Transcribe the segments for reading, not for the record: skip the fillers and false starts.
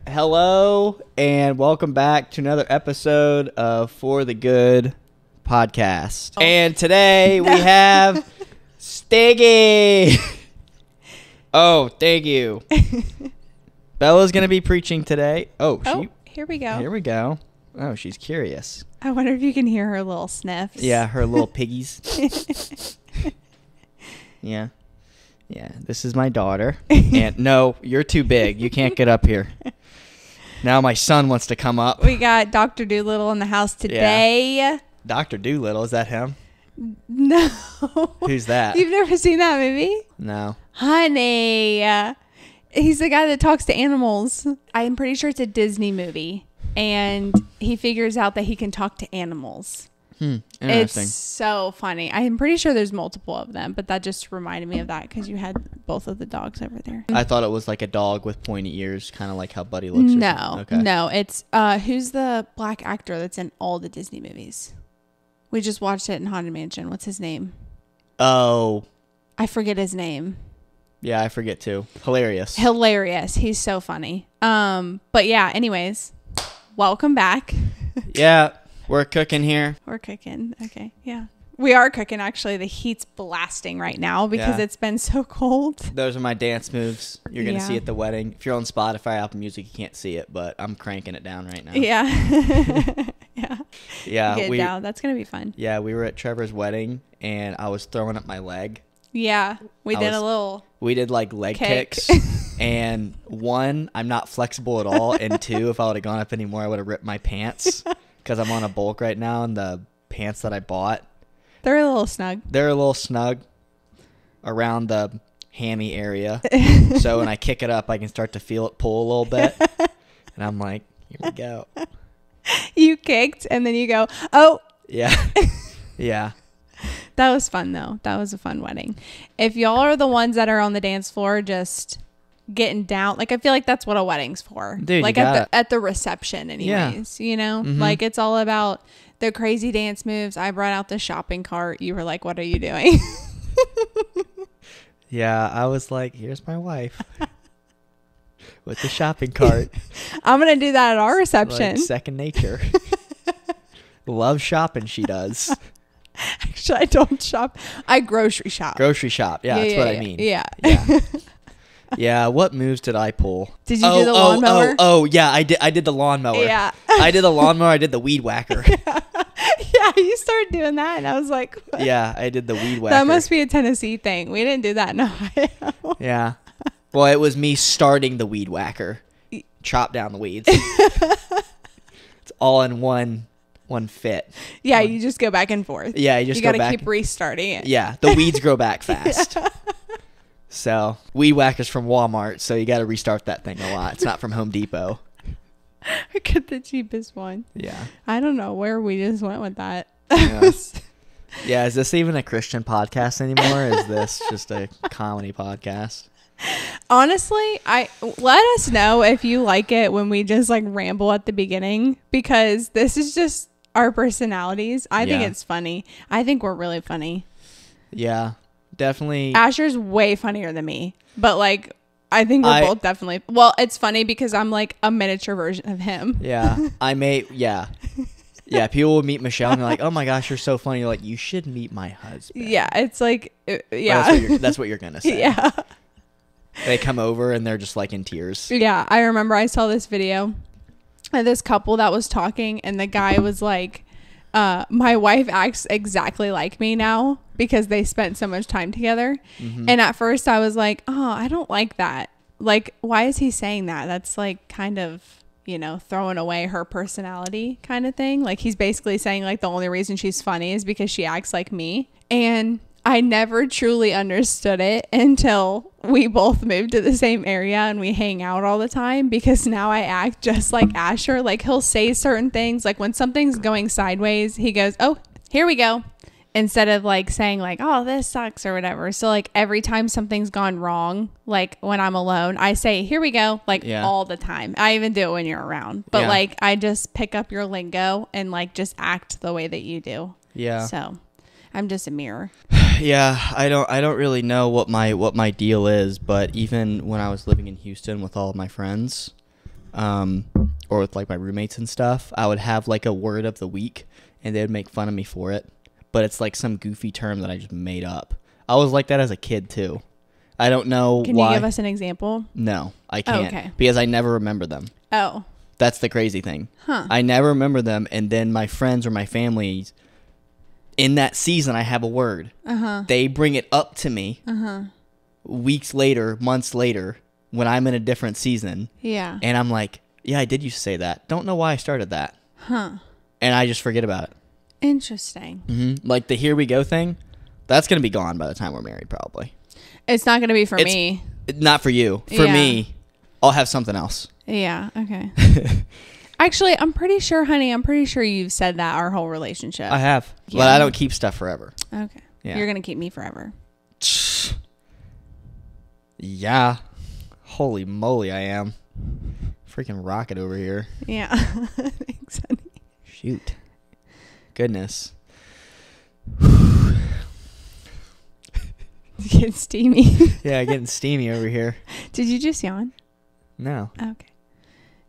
Hello, and welcome back to another episode of For the Good podcast. Oh. And today we have Stiggy. Oh, thank you. Bella's going to be preaching today. Here we go. Here we go. Oh, she's curious. I wonder if you can hear her little sniffs. Yeah, her little piggies. Yeah. Yeah, this is my daughter. And no, you're too big. You can't get up here. Now my son wants to come up. We got Dr. Doolittle in the house today. Yeah. Dr. Doolittle, is that him? No. Who's that? You've never seen that movie? No. Honey. He's the guy that talks to animals. I'm pretty sure it's a Disney movie. And he figures out that he can talk to animals. Interesting. It's so funny. I'm pretty sure there's multiple of them, but that just reminded me of that because you had both of the dogs over there. I thought it was like a dog with pointy ears, kind of like how Buddy looks. No, it's who's the black actor that's in all the Disney movies? We just watched it in Haunted Mansion. What's his name? Oh, I forget his name. Yeah, I forget too. Hilarious. He's so funny. But yeah, anyways, welcome back. Yeah. We're cooking here. We're cooking. Okay. Yeah. We are cooking, actually. The heat's blasting right now because it's been so cold. Those are my dance moves. You're going to see at the wedding. If you're on Spotify, Apple Music, you can't see it, but I'm cranking it down right now. Yeah. Yeah. Yeah. Get it down. That's going to be fun. Yeah. We were at Trevor's wedding, and I was throwing up my leg. Yeah. We did like leg kicks. And one, I'm not flexible at all. And two, if I would have gone up anymore, I would have ripped my pants. Because I'm on a bulk right now, and the pants that I bought, they're a little snug around the hammy area. So when I kick it up, I can start to feel it pull a little bit. And I'm like, here we go. You kicked, and then you go, oh. Yeah. Yeah. That was fun, though. That was a fun wedding. If y'all are the ones that are on the dance floor just getting down, like I feel like that's what a wedding's for. Dude, like at the reception anyways. You know, like it's all about the crazy dance moves. I brought out the shopping cart. You were like, what are you doing? Yeah, I was like, here's my wife with the shopping cart. I'm gonna do that at our reception. Like second nature. Love shopping, she does. Actually, I don't shop. I grocery shop. Yeah, that's what I mean. Yeah. Yeah, what moves did I pull? Did you do the lawnmower? Yeah, I did the lawnmower. Yeah. I did the lawnmower, I did the weed whacker. Yeah, you started doing that, and I was like, what? Yeah, I did the weed whacker. That must be a Tennessee thing. We didn't do that in Ohio. Yeah. Well, it was me starting the weed whacker. Chop down the weeds. It's all in one fit. Yeah, you just go back and forth. Yeah, you gotta keep restarting it. Yeah, the weeds grow back fast. Yeah. So, weed whacker's from Walmart, so you got to restart that thing a lot. It's not from Home Depot. I get the cheapest one. Yeah. I don't know where we just went with that. Yeah. Yeah, is this even a Christian podcast anymore? Is this just a comedy podcast? Honestly, let us know if you like it when we just like ramble at the beginning, because this is just our personalities. I think it's funny. I think we're really funny. Yeah. Definitely. Asher's way funnier than me, but like I think we're both definitely. Well, it's funny because I'm like a miniature version of him. Yeah, yeah. People will meet Michelle and they're like, "Oh my gosh, you're so funny." You're like, "You should meet my husband." Yeah, it's like, yeah. That's what you're gonna say. Yeah. They come over and they're just like in tears. Yeah, I remember I saw this video of this couple that was talking, and the guy was like, "My wife acts exactly like me now." Because they spent so much time together. Mm-hmm. And at first I was like, oh, I don't like that. Like, why is he saying that? That's like kind of, throwing away her personality kind of thing. Like he's basically saying like the only reason she's funny is because she acts like me. And I never truly understood it until we both moved to the same area and we hang out all the time, because now I act just like Asher. Like he'll say certain things, like when something's going sideways, he goes, oh, here we go. Instead of like saying like, oh, this sucks or whatever. So like every time something's gone wrong, like when I'm alone, I say, here we go, like all the time. I even do it when you're around. But like I just pick up your lingo and like just act the way that you do. Yeah. So I'm just a mirror. Yeah, I don't really know what my deal is, but even when I was living in Houston with all of my friends, or with like my roommates and stuff, I would have like a word of the week and they would make fun of me for it. But it's like some goofy term that I just made up. I was like that as a kid too. I don't know Can why. you give us an example? No, I can't. Okay. Because I never remember them. Oh. That's the crazy thing. Huh. I never remember them, and then my friends or my family, in that season, I have a word. They bring it up to me weeks later, months later, when I'm in a different season. Yeah. And I'm like, yeah, I did used to say that. Don't know why I started that. Huh. And I just forget about it. Interesting. Like the here we go thing, that's going to be gone by the time we're married, probably. It's not going to be for me. Not for you. For me, I'll have something else. Yeah. Okay. Actually, I'm pretty sure, honey, you've said that our whole relationship. I have. Yeah. But I don't keep stuff forever. Okay. Yeah. You're going to keep me forever. Yeah. Holy moly, I am. Freaking rocket over here. Yeah. Thanks, honey. Shoot. Goodness. It's getting steamy. Yeah, getting steamy over here. Did you just yawn? No. Okay.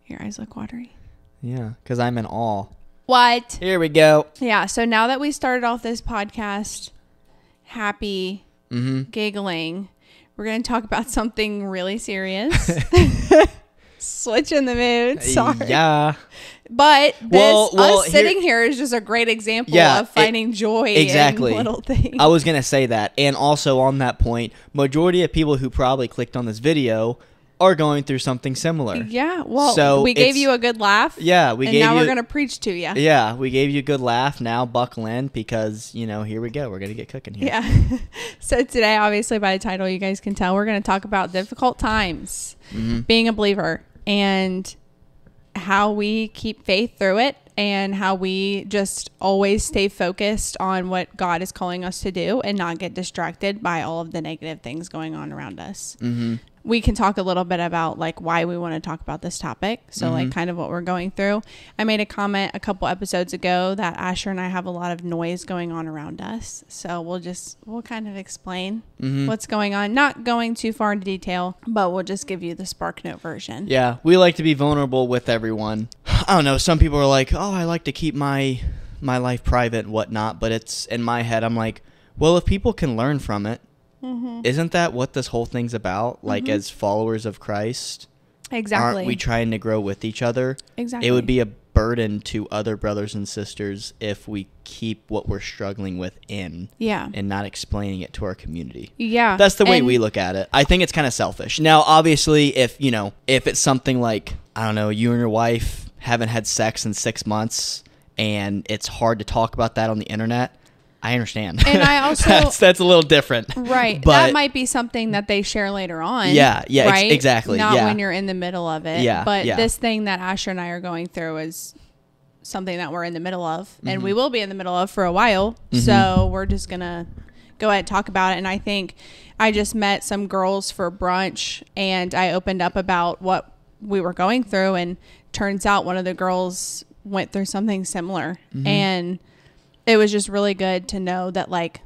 Your eyes look watery. Yeah, because I'm in awe. What? Here we go. Yeah, so now that we started off this podcast happy, giggling, we're going to talk about something really serious. Switching the mood. Sorry. Yeah. But Well, sitting here is just a great example of finding joy in little things. I was going to say that. And also on that point, majority of people who probably clicked on this video are going through something similar. Yeah. Well, so we gave you a good laugh. Yeah. Now we're going to preach to you. Yeah. We gave you a good laugh. Now buckle in because, here we go. We're going to get cooking here. Yeah. So today, obviously by the title, you guys can tell, we're going to talk about difficult times, being a believer, and how we keep faith through it, and how we just always stay focused on what God is calling us to do and not get distracted by all of the negative things going on around us. We can talk a little bit about like why we want to talk about this topic. So like kind of what we're going through. I made a comment a couple episodes ago that Asher and I have a lot of noise going on around us. So we'll kind of explain what's going on. Not going too far into detail, but we'll just give you the Spark Note version. Yeah. We like to be vulnerable with everyone. I don't know. Some people are like, oh, I like to keep my life private and whatnot. But it's in my head, I'm like, well, if people can learn from it, isn't that what this whole thing's about? Like as followers of Christ, exactly. Aren't we trying to grow with each other? Exactly. It would be a burden to other brothers and sisters if we keep what we're struggling with in, and not explaining it to our community. Yeah, that's the way we look at it. I think it's kind of selfish. Now, obviously, if it's something like, I don't know, you and your wife haven't had sex in 6 months, and it's hard to talk about that on the internet. I understand. And I also that's a little different. Right. But that might be something that they share later on. Yeah, right? Exactly. Not yeah. when you're in the middle of it. Yeah. But this thing that Asher and I are going through is something that we're in the middle of, and we will be in the middle of for a while. So we're just going to go ahead and talk about it. And I think I just met some girls for brunch, and I opened up about what we were going through, and turns out one of the girls went through something similar. And it was just really good to know that like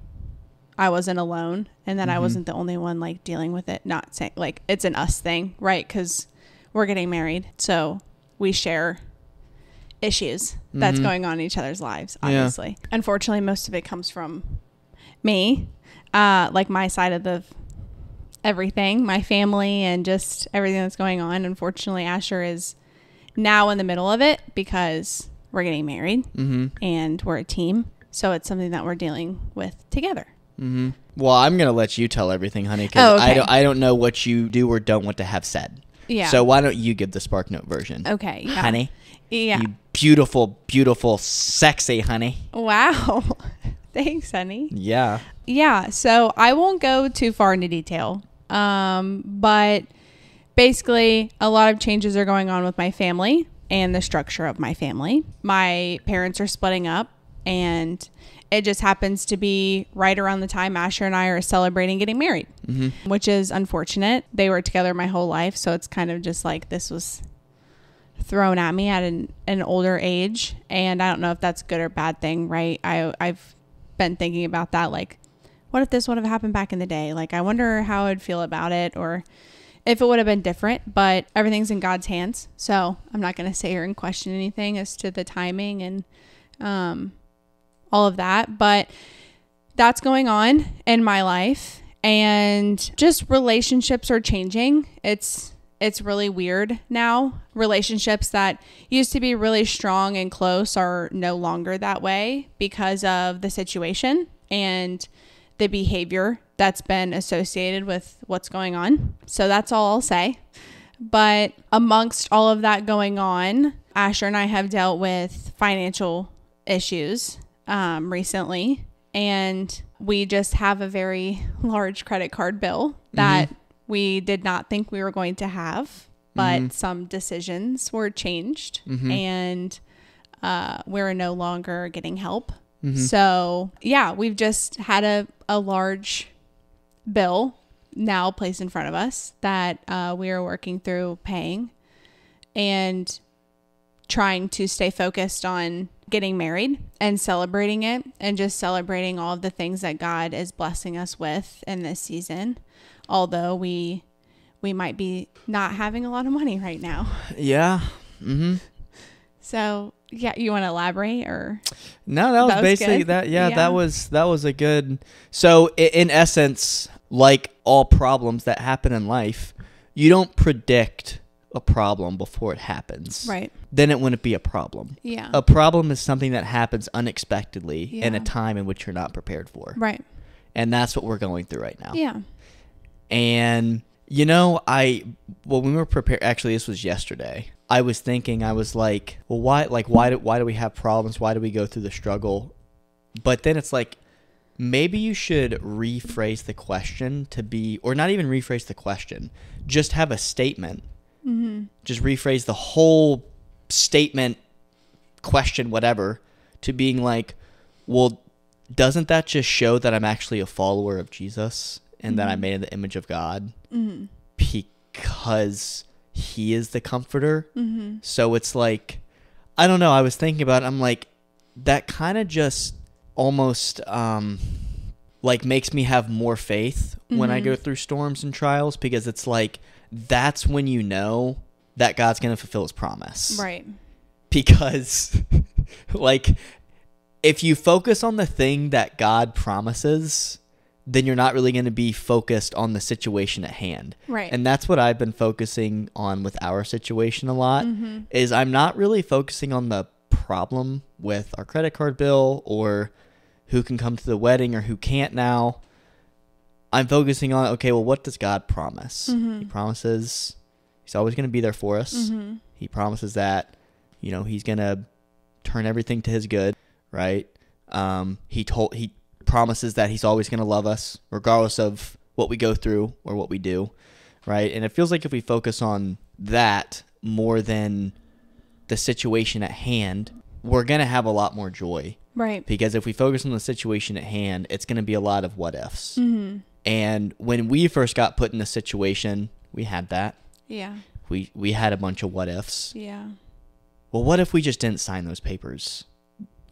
I wasn't alone, and that I wasn't the only one like dealing with it. Not saying like it's an us thing, right? Because we're getting married, so we share issues that's going on in each other's lives, obviously. Yeah. Unfortunately, most of it comes from me, like my side of the everything, my family, and just everything that's going on. Unfortunately, Asher is now in the middle of it because we're getting married and we're a team. So it's something that we're dealing with together. Well, I'm going to let you tell everything, honey, because I don't know what you do or don't want to have said. Yeah. So why don't you give the Spark Note version? Okay. Yeah. Honey. Yeah. You beautiful, beautiful, sexy honey. Wow. Thanks, honey. Yeah. Yeah. So I won't go too far into detail. But basically a lot of changes are going on with my family and the structure of my family. My parents are splitting up, and it just happens to be right around the time Asher and I are celebrating getting married, which is unfortunate. They were together my whole life, so it's kind of just like this was thrown at me at an older age, and I don't know if that's a good or bad thing, right? I've been thinking about that, like, what if this would have happened back in the day? Like, I wonder how I'd feel about it, or if it would have been different, but everything's in God's hands. So I'm not going to sit here and question anything as to the timing and all of that. But that's going on in my life, and just relationships are changing. It's really weird now. Relationships that used to be really strong and close are no longer that way because of the situation and the behavior that's been associated with what's going on. So that's all I'll say. But amongst all of that going on, Asher and I have dealt with financial issues recently, and we just have a very large credit card bill that we did not think we were going to have, but some decisions were changed, and we're no longer getting help. So yeah, we've just had a large bill now placed in front of us that we are working through paying and trying to stay focused on getting married and celebrating it, and just celebrating all of the things that God is blessing us with in this season. Although we might be not having a lot of money right now. Yeah. So yeah, you want to elaborate or? No, that was basically good. That. Yeah, that was a good. So in essence, like all problems that happen in life, you don't predict a problem before it happens. Right. Then it wouldn't be a problem. Yeah. A problem is something that happens unexpectedly in a time in which you're not prepared for. Right. And that's what we're going through right now. Yeah. And you know, when we were prepared, actually this was yesterday, I was thinking, I was like, well, why do we have problems? Why do we go through the struggle? But then it's like, maybe you should rephrase the question to be, or not even rephrase the question, just have a statement. Just rephrase the whole statement, question, whatever, to being like, well, doesn't that just show that I'm actually a follower of Jesus and that I'm made in the image of God? Because he is the comforter. So it's like, I don't know, I was thinking about it, I'm like, that kind of just almost like makes me have more faith when I go through storms and trials, because it's like, that's when you know that God's going to fulfill his promise. Right. Because like, if you focus on the thing that God promises, then you're not really going to be focused on the situation at hand. Right. And that's what I've been focusing on with our situation a lot, is I'm not really focusing on the problem with our credit card bill or who can come to the wedding or who can't now. I'm focusing on, okay, well, what does God promise? He promises he's always going to be there for us. He promises that, you know, he's going to turn everything to his good, right? He promises that he's always going to love us regardless of what we go through or what we do, right? And it feels like if we focus on that more than the situation at hand, we're going to have a lot more joy. Right. Because if we focus on the situation at hand, it's going to be a lot of what ifs. And when we first got put in a situation, we had that. Yeah. We had a bunch of what ifs. Yeah. Well, what if we just didn't sign those papers?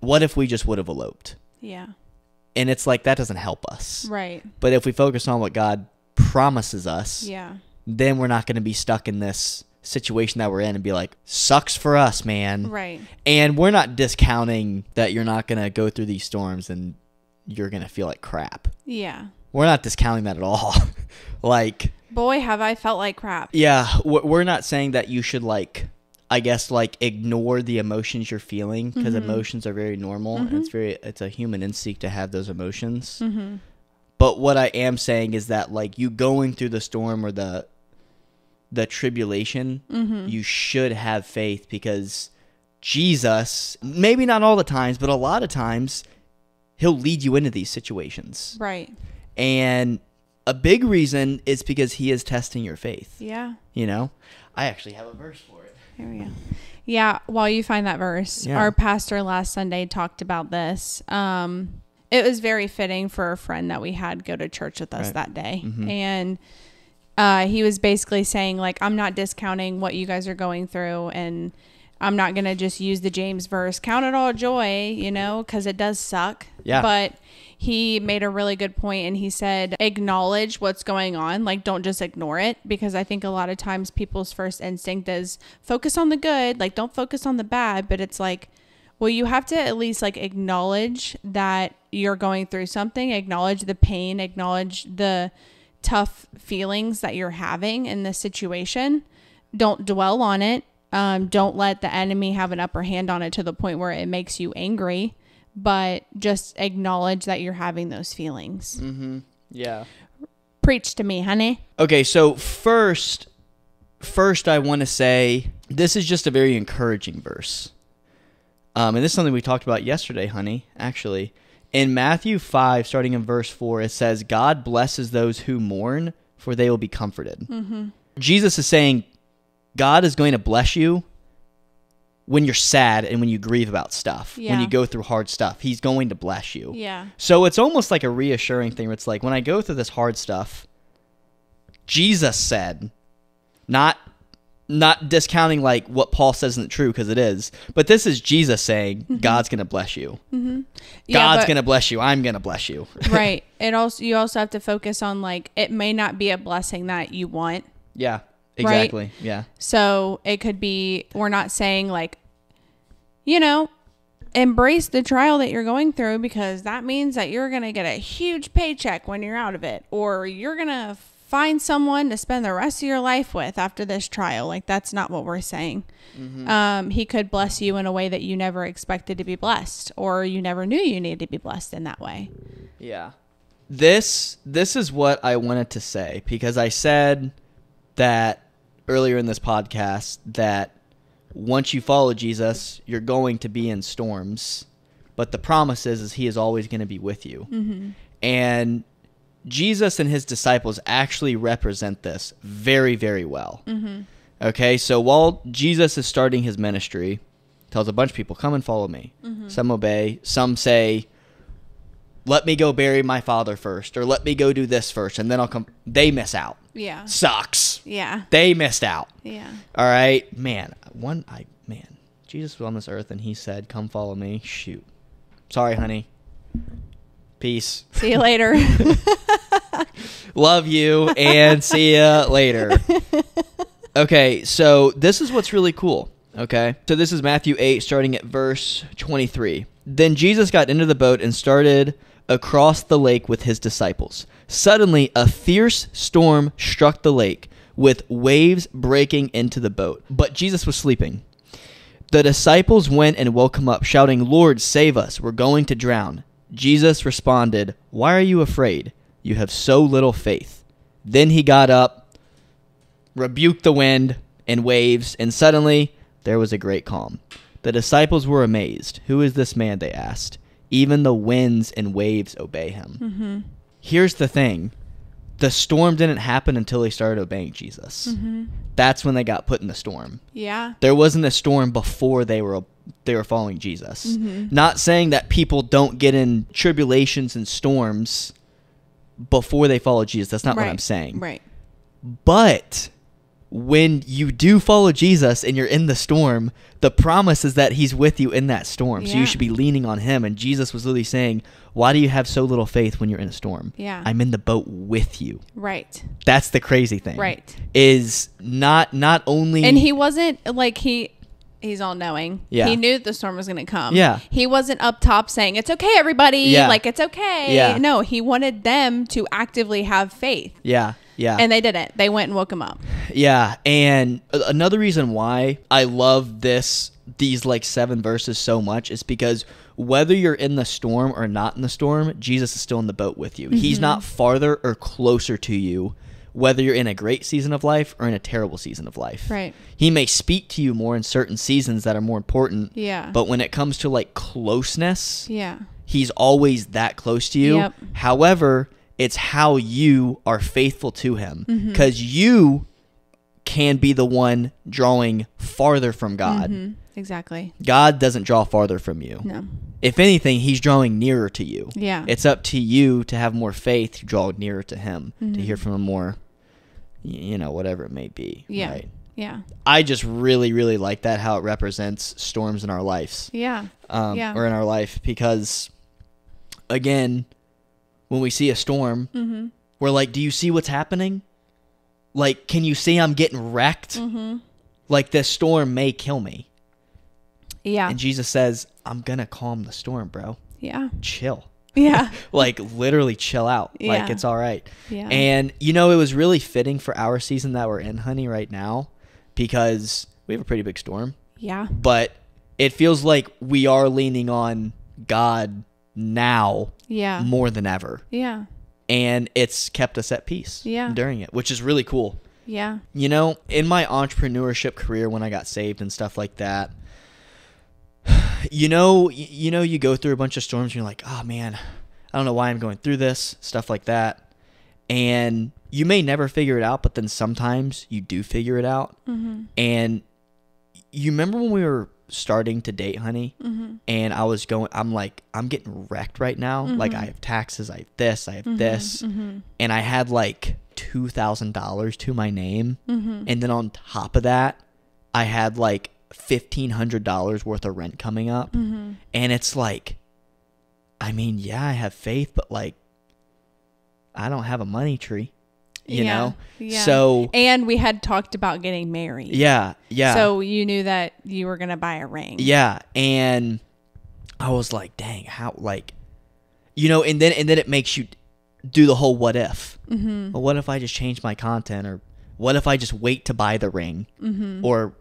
What if we just would have eloped? Yeah. And it's like, that doesn't help us. Right. But if we focus on what God promises us, yeah, then we're not going to be stuck in this situation that we're in and be like, sucks for us, man. Right. And we're not discounting that you're not going to go through these storms and you're going to feel like crap. Yeah. We're not discounting that at all. Like, boy, have I felt like crap. Yeah. We're not saying that you should, like, I guess, like, ignore the emotions you're feeling, because emotions are very normal. And it's a human instinct to have those emotions. But what I am saying is that, like, you going through the storm or the tribulation, you should have faith, because Jesus, maybe not all the times, but a lot of times, he'll lead you into these situations. Right. And a big reason is because he is testing your faith. Yeah. You know? I actually have a verse for it. Here we go. Yeah, while you find that verse, our pastor last Sunday talked about this. It was very fitting for a friend that we had go to church with us that day. And he was basically saying, like, I'm not discounting what you guys are going through, and I'm not going to just use the James verse, count it all joy, you know, because it does suck. Yeah. But he made a really good point, and he said, acknowledge what's going on. Like, don't just ignore it, because I think a lot of times people's first instinct is focus on the good. Like, don't focus on the bad. But it's like, well, you have to at least like acknowledge that you're going through something, acknowledge the pain, acknowledge the tough feelings that you're having in this situation. Don't dwell on it. Don't let the enemy have an upper hand on it to the point where it makes you angry, but just acknowledge that you're having those feelings. Mm-hmm. Yeah. Preach to me, honey. Okay, so first I want to say this is just a very encouraging verse. And this is something we talked about yesterday, honey, actually. In Matthew 5, starting in verse 4, it says, God blesses those who mourn, for they will be comforted. Mm-hmm. Jesus is saying God is going to bless you when you're sad and when you grieve about stuff, when you go through hard stuff. He's going to bless you. Yeah. So it's almost like a reassuring thing where it's like, when I go through this hard stuff, Jesus said, not discounting like what Paul says isn't true, because it is, but this is Jesus saying, God's going to bless you. Mm-hmm. God's going to bless you. I'm going to bless you. Right. You also have to focus on like, it may not be a blessing that you want. Yeah, exactly. Right? Yeah. So it could be, we're not saying like, you know, embrace the trial that you're going through, because that means that you're going to get a huge paycheck when you're out of it, or you're going to find someone to spend the rest of your life with after this trial. Like, that's not what we're saying. Mm-hmm. He could bless you in a way that you never expected to be blessed, or you never knew you needed to be blessed in that way. Yeah. This is what I wanted to say, because I said that earlier in this podcast that once you follow Jesus, you're going to be in storms, but the promise is he is always going to be with you. Mm-hmm. And Jesus and his disciples actually represent this very, very well. Mm-hmm. Okay, so while Jesus is starting his ministry, tells a bunch of people, come and follow me. Mm-hmm. Some obey. Some say, let me go bury my father first, or let me go do this first, and then I'll come. They miss out. Yeah. Sucks. Yeah. They missed out. Yeah. All right, man. Jesus was on this earth, and he said, come follow me. Shoot. Sorry, honey. Peace. See you later. Love you, and see ya later. Okay, so this is what's really cool. Okay, so this is Matthew 8, starting at verse 23. Then Jesus got into the boat and started across the lake with his disciples. Suddenly, a fierce storm struck the lake, with waves breaking into the boat. But Jesus was sleeping. The disciples went and woke him up, shouting, Lord, save us, we're going to drown. Jesus responded, why are you afraid? You have so little faith. Then he got up, rebuked the wind and waves, and suddenly there was a great calm. The disciples were amazed. Who is this man? They asked. Even the winds and waves obey him. Mm-hmm. Here's the thing. The storm didn't happen until they started obeying Jesus. Mm-hmm. That's when they got put in the storm. Yeah. There wasn't a storm before they were following Jesus. Mm-hmm. Not saying that people don't get in tribulations and storms before they follow Jesus. That's not what I'm saying. Right. But when you do follow Jesus and you're in the storm, the promise is that he's with you in that storm. Yeah. So you should be leaning on him. And Jesus was literally saying, why do you have so little faith when you're in a storm? Yeah. I'm in the boat with you. Right. That's the crazy thing. Right. Is not only... And he wasn't like he's all knowing. Yeah. He knew the storm was going to come. Yeah. He wasn't up top saying, it's okay, everybody. Yeah. Like, it's okay. Yeah. No, he wanted them to actively have faith. Yeah. Yeah. And they didn't. They went and woke him up. Yeah. And another reason why I love these like 7 verses so much is because whether you're in the storm or not in the storm, Jesus is still in the boat with you. Mm-hmm. He's not farther or closer to you, whether you're in a great season of life or in a terrible season of life. Right. He may speak to you more in certain seasons that are more important. Yeah. But when it comes to like closeness, yeah, he's always that close to you. Yep. However, it's how you are faithful to him, because you can be the one drawing farther from God. Mm-hmm. Exactly. God doesn't draw farther from you. No. If anything, he's drawing nearer to you. Yeah. It's up to you to have more faith, to draw nearer to him, to hear from him more, whatever it may be. Yeah. Right? Yeah. I just really, really like that, how it represents storms in our lives. Yeah. Or in our life, because again, when we see a storm, Mm-hmm. we're like, do you see what's happening? Like, can you see I'm getting wrecked? Mm-hmm. Like, this storm may kill me. Yeah. And Jesus says, I'm going to calm the storm, bro. Yeah. Chill. Yeah. Like, literally chill out. Yeah. Like, it's all right. Yeah. And, you know, it was really fitting for our season that we're in, honey, right now, because we have a pretty big storm. Yeah. But it feels like we are leaning on God now Yeah. more than ever. Yeah. And it's kept us at peace during it, which is really cool. Yeah. You know, in my entrepreneurship career, when I got saved and stuff like that, you go through a bunch of storms and you're like, oh man, I don't know why I'm going through this, stuff like that. And you may never figure it out, but then sometimes you do figure it out. Mm-hmm. And you remember when we were starting to date, honey, Mm-hmm. and I'm like, I'm getting wrecked right now. Mm-hmm. Like, I have taxes, I have this, I have Mm-hmm. this. Mm-hmm. And I had like $2,000 to my name. Mm-hmm. And then on top of that, I had like $1,500 worth of rent coming up. Mm-hmm. And it's like, I mean, yeah, I have faith, but like, I don't have a money tree, you know? Yeah. So, and we had talked about getting married. yeah. So you knew that you were going to buy a ring. Yeah. And I was like, dang, how, like, you know, and then it makes you do the whole what if. Mm-hmm. Well, what if I just change my content? Or what if I just wait to buy the ring? Mm-hmm. Or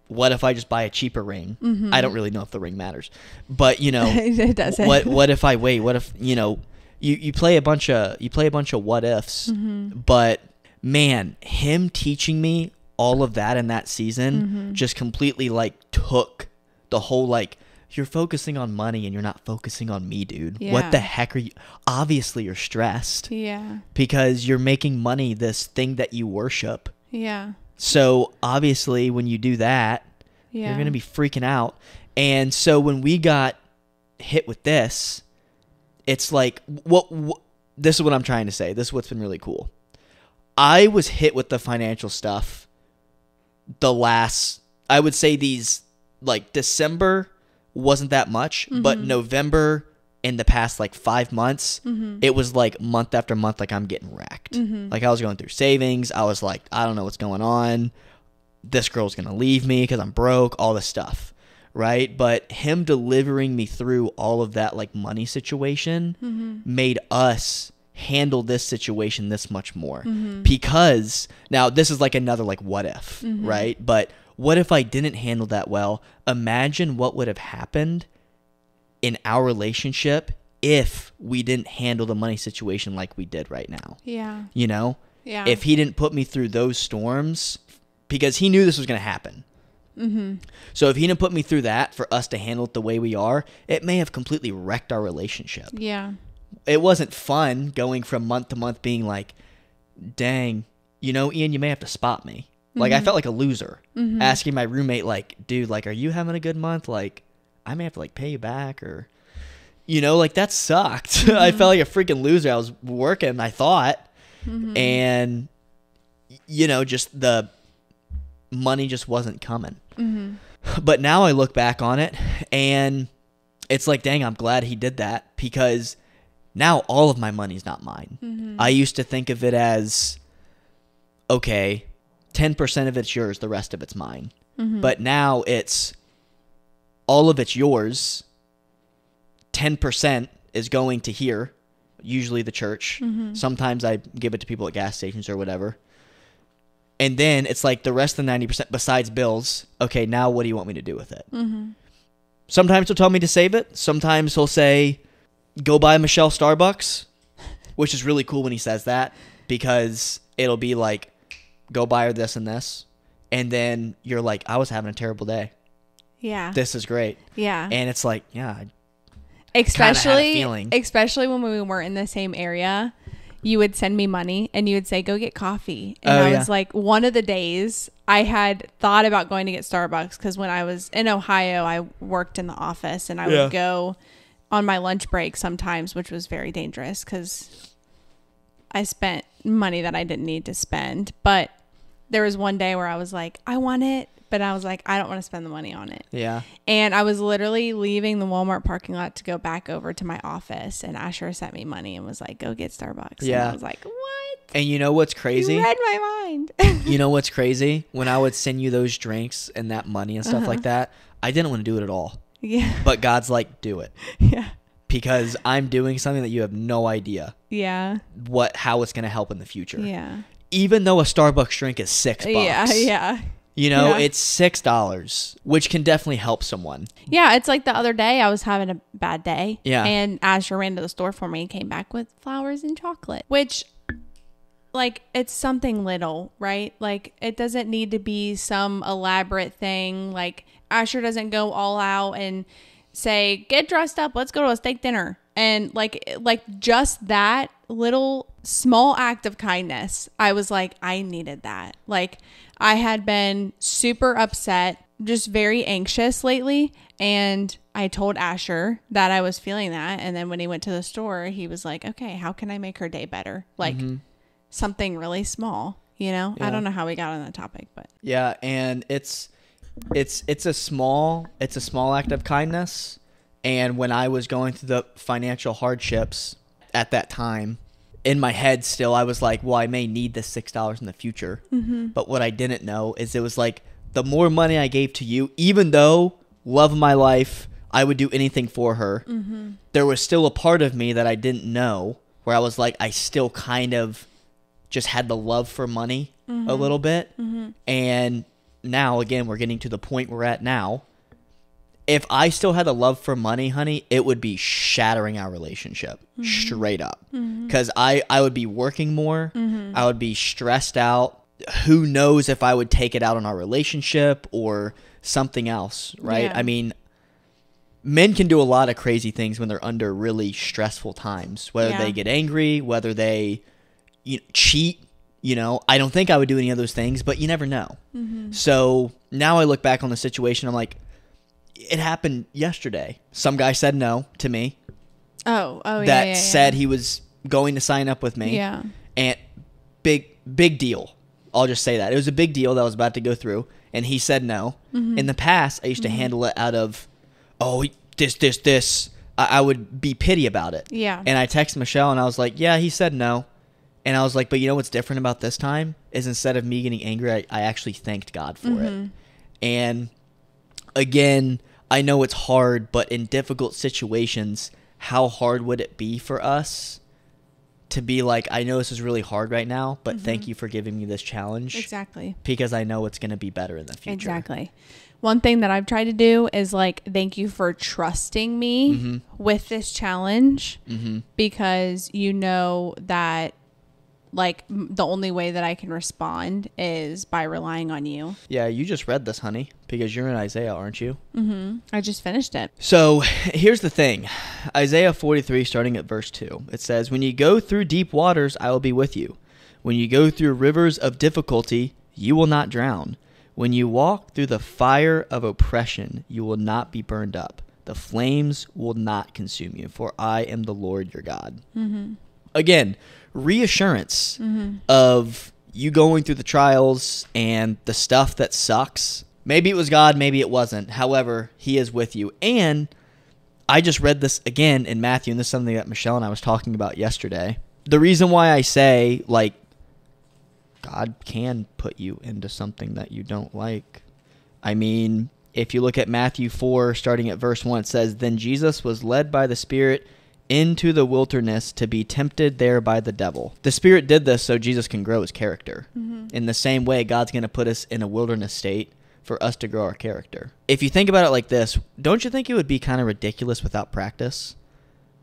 what if I just buy a cheaper ring? Mm-hmm. I don't really know if the ring matters, but you know, it doesn't. what if I wait? What if, you know, you play a bunch of what ifs, Mm-hmm. but man, him teaching me all of that in that season Mm-hmm. just completely like took the whole, like, you're focusing on money and you're not focusing on me, dude. Yeah. What the heck are you? Obviously you're stressed Yeah. because you're making money this thing that you worship. Yeah. So obviously when you do that, Yeah. you're going to be freaking out. And so when we got hit with this, it's like, what this is what I'm trying to say. This is what's been really cool. I was hit with the financial stuff I would say these, like, December wasn't that much, Mm-hmm. but November in the past, like, 5 months, Mm-hmm. it was like month after month, like, I'm getting wrecked. Mm-hmm. Like, I was going through savings. I was like, I don't know what's going on. This girl's going to leave me because I'm broke, all this stuff. Right? But him delivering me through all of that, like, money situation Mm-hmm. made us handle this situation this much more. Mm-hmm. Because now this is like another, like, what if, Mm-hmm. right? But what if I didn't handle that well? Imagine what would have happened in our relationship if we didn't handle the money situation like we did right now. Yeah. You know? Yeah. If he didn't put me through those storms, because he knew this was going to happen. Mm-hmm. So if he didn't put me through that for us to handle it the way we are, it may have completely wrecked our relationship. Yeah. It wasn't fun going from month to month being like, dang, you know, Ian, you may have to spot me. Like, I felt like a loser asking my roommate, like, dude, like, are you having a good month? Like, I may have to, like, pay you back, or, you know, like, that sucked. I felt like a freaking loser. I was working, I thought, and, you know, just the money just wasn't coming. Mm-hmm. But now I look back on it, and it's like, dang, I'm glad he did that, because now all of my money's not mine. Mm-hmm. I used to think of it as, okay, 10% of it's yours, the rest of it's mine. Mm-hmm. But now it's all of it's yours. 10% is going to here, usually the church. Mm-hmm. Sometimes I give it to people at gas stations or whatever. And then it's like the rest of the 90% besides bills. Okay, now what do you want me to do with it? Mm-hmm. Sometimes he'll tell me to save it. Sometimes he'll say, go buy Michelle Starbucks, which is really cool when he says that, because it'll be like, go buy her this and this. And then you're like, I was having a terrible day. Yeah. This is great. Yeah. And it's like, yeah, especially feeling. especially when we were in the same area, you would send me money and you would say, go get coffee. And Oh, I yeah. was like, one of the days I had thought about going to get Starbucks, because when I was in Ohio, I worked in the office, and I Yeah. would go on my lunch break sometimes, which was very dangerous because I spent money that I didn't need to spend. But there was one day where I was like, I want it, but I was like, I don't want to spend the money on it. Yeah. And I was literally leaving the Walmart parking lot to go back over to my office, and Asher sent me money and was like, go get Starbucks. Yeah. And I was like, what? And you know what's crazy? You read my mind. You know what's crazy? When I would send you those drinks and that money and stuff like that, I didn't want to do it at all. Yeah. But God's like, do it. Yeah. Because I'm doing something that you have no idea Yeah. how it's going to help in the future. Yeah. Even though a Starbucks drink is $6. Yeah. Yeah. You know, Yeah. it's $6, which can definitely help someone. Yeah, it's like the other day I was having a bad day. Yeah. And Asher ran to the store for me and came back with flowers and chocolate, which, like, it's something little, right? Like, it doesn't need to be some elaborate thing. Like, Asher doesn't go all out and say, get dressed up, let's go to a steak dinner. And like just that little small act of kindness, I was like, I needed that. Like, I had been super upset, just very anxious lately. And I told Asher that I was feeling that. And then when he went to the store, he was like, okay, how can I make her day better? Like something really small, you know? Yeah. I don't know how we got on that topic, but Yeah, and it's a small act of kindness. And when I was going through the financial hardships at that time, in my head still, I was like, well, I may need this $6 in the future. But what I didn't know is it was like, the more money I gave to you, even though love of my life, I would do anything for her, there was still a part of me that I didn't know where I was like, I still kind of just had the love for money a little bit. And now, again, we're getting to the point we're at now. If I still had a love for money, honey, it would be shattering our relationship straight up. Because I would be working more. I would be stressed out. Who knows if I would take it out on our relationship or something else, right? Yeah. I mean, men can do a lot of crazy things when they're under really stressful times, whether they get angry, whether they cheat. You know, I don't think I would do any of those things, but you never know. So now I look back on the situation, I'm like, it happened yesterday. Some guy said no to me. That said he was going to sign up with me. Yeah. And big deal. I'll just say that. It was a big deal that was about to go through, and he said no. In the past, I used to handle it out of, this. I would be pity about it. Yeah. And I texted Michelle, and I was like, yeah, he said no. And I was like, but you know what's different about this time is instead of me getting angry, I actually thanked God for it. And again, I know it's hard, but in difficult situations, how hard would it be for us to be like, I know this is really hard right now, but thank you for giving me this challenge. Exactly. Because I know it's going to be better in the future. Exactly. One thing that I've tried to do is like, thank you for trusting me with this challenge, because you know that like the only way that I can respond is by relying on you. Yeah, you just read this, honey, because you're in Isaiah, aren't you? I just finished it. So here's the thing. Isaiah 43, starting at verse 2. It says, when you go through deep waters, I will be with you. When you go through rivers of difficulty, you will not drown. When you walk through the fire of oppression, you will not be burned up. The flames will not consume you, for I am the Lord your God. Again, reassurance of you going through the trials and the stuff that sucks. Maybe it was God, maybe it wasn't. However, he is with you. And I just read this again in Matthew, and this is something that Michelle and I was talking about yesterday. The reason why I say, like, God can put you into something that you don't like. I mean, if you look at Matthew 4, starting at verse 1, it says, then Jesus was led by the Spirit into the wilderness to be tempted there by the devil. The Spirit did this so Jesus can grow his character. In the same way, God's going to put us in a wilderness state for us to grow our character. If you think about it like this, don't you think it would be kind of ridiculous without practice?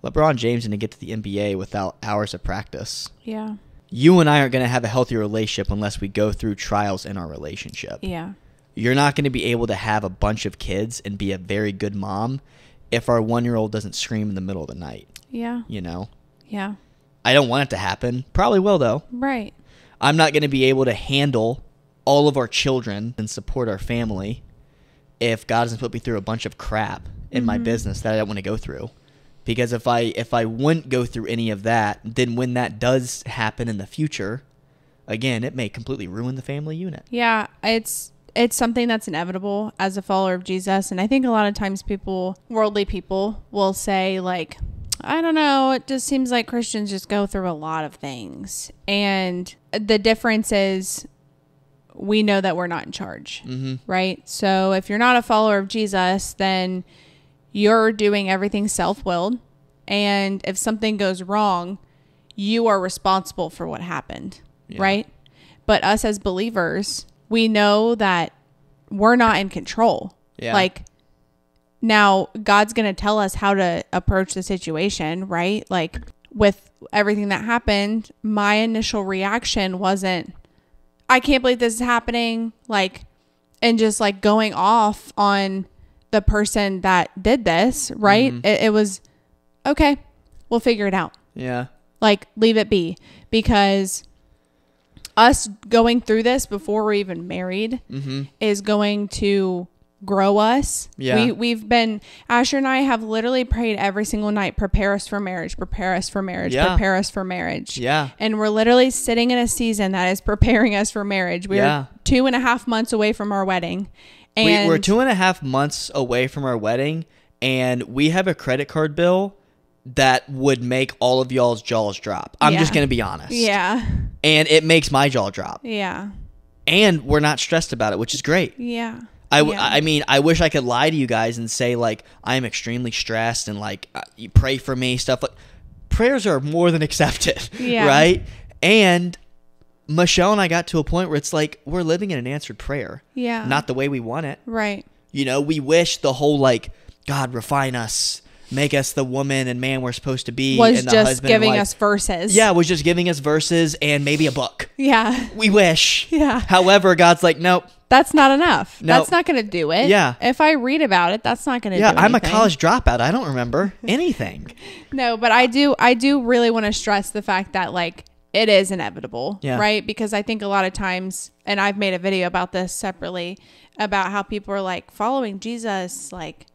LeBron James didn't get to the NBA without hours of practice. Yeah. You and I aren't going to have a healthy relationship unless we go through trials in our relationship. Yeah. You're not going to be able to have a bunch of kids and be a very good mom if our 1-year-old doesn't scream in the middle of the night. Yeah. You know? Yeah. I don't want it to happen. Probably will, though. Right. I'm not going to be able to handle all of our children and support our family if God doesn't put me through a bunch of crap in my business that I don't want to go through. Because if I wouldn't go through any of that, then when that does happen in the future, again, it may completely ruin the family unit. Yeah, it's something that's inevitable as a follower of Jesus. And I think a lot of times worldly people will say like, I don't know, it just seems like Christians just go through a lot of things. And the difference is we know that we're not in charge, right? So if you're not a follower of Jesus, then you're doing everything self-willed. And if something goes wrong, you are responsible for what happened, right? But us as believers, we know that we're not in control. Yeah. Like, now God's going to tell us how to approach the situation, right? Like, with everything that happened, my initial reaction wasn't, I can't believe this is happening. Like, and just like going off on the person that did this, right? It was, okay, we'll figure it out. Yeah. Like, leave it be. Because us going through this before we're even married is going to grow us. Yeah. We've been, Asher and I have literally prayed every single night, prepare us for marriage, prepare us for marriage, prepare us for marriage. Yeah. And we're literally sitting in a season that is preparing us for marriage. We're 2.5 months away from our wedding. And we're 2.5 months away from our wedding, and we have a credit card bill that would make all of y'all's jaws drop. I'm just going to be honest. Yeah. And it makes my jaw drop. Yeah. And we're not stressed about it, which is great. Yeah. I mean, I wish I could lie to you guys and say, like, I'm extremely stressed and, like, you pray for me, stuff like prayers are more than accepted, right? And Michelle and I got to a point where it's like we're living in an answered prayer. Yeah. Not the way we want it. Right. You know, we wish the whole, like, God, refine us, make us the woman and man we're supposed to be. Was and the just husband giving and wife. us verses. Yeah, was just giving us verses and maybe a book. Yeah. We wish. Yeah. However, God's like, nope. That's not enough. No. That's not going to do it. Yeah. If I read about it, that's not going to do Yeah, anything. I'm a college dropout. I don't remember anything. No, but I do really want to stress the fact that, like, it is inevitable, right? Because I think a lot of times, and I've made a video about this separately, about how people are like, following Jesus, like,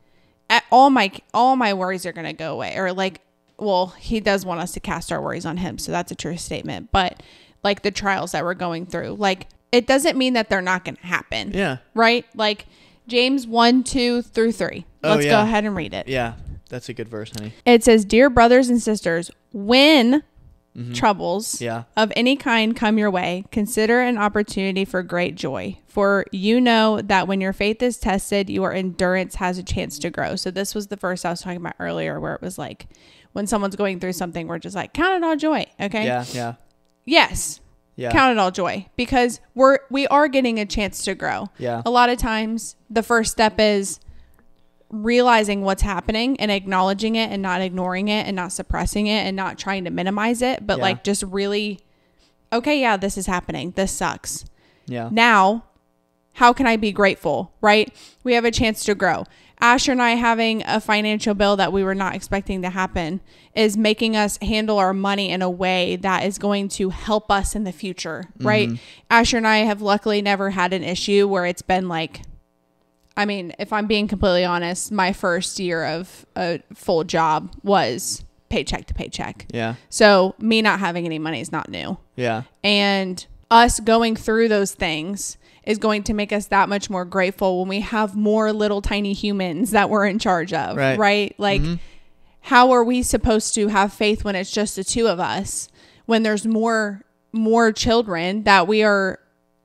all my worries are going to go away. Or like, well, he does want us to cast our worries on him. So that's a true statement. But like the trials that we're going through, like, it doesn't mean that they're not going to happen. Yeah. Right? Like James 1-2-3. Let's go ahead and read it. Yeah. That's a good verse, honey. It says, "Dear brothers and sisters, when troubles of any kind come your way, consider an opportunity for great joy. For you know that when your faith is tested, your endurance has a chance to grow." So this was the verse I was talking about earlier, where it was like, when someone's going through something, we're just like, count it all joy. Okay. Yeah. Yeah. Yes. Yeah. Count it all joy, because we are getting a chance to grow. Yeah. A lot of times the first step is realizing what's happening and acknowledging it and not ignoring it and not suppressing it and not trying to minimize it, but like just really, okay, yeah, this is happening. This sucks. Yeah. Now, how can I be grateful, right? We have a chance to grow. Asher and I having a financial bill that we were not expecting to happen is making us handle our money in a way that is going to help us in the future, right? Asher and I have luckily never had an issue where it's been like, I mean, if I'm being completely honest, my first year of a full job was paycheck to paycheck. Yeah. So me not having any money is not new. Yeah. And us going through those things is going to make us that much more grateful when we have more little tiny humans that we're in charge of, right? Like, how are we supposed to have faith when it's just the two of us, when there's more children that we are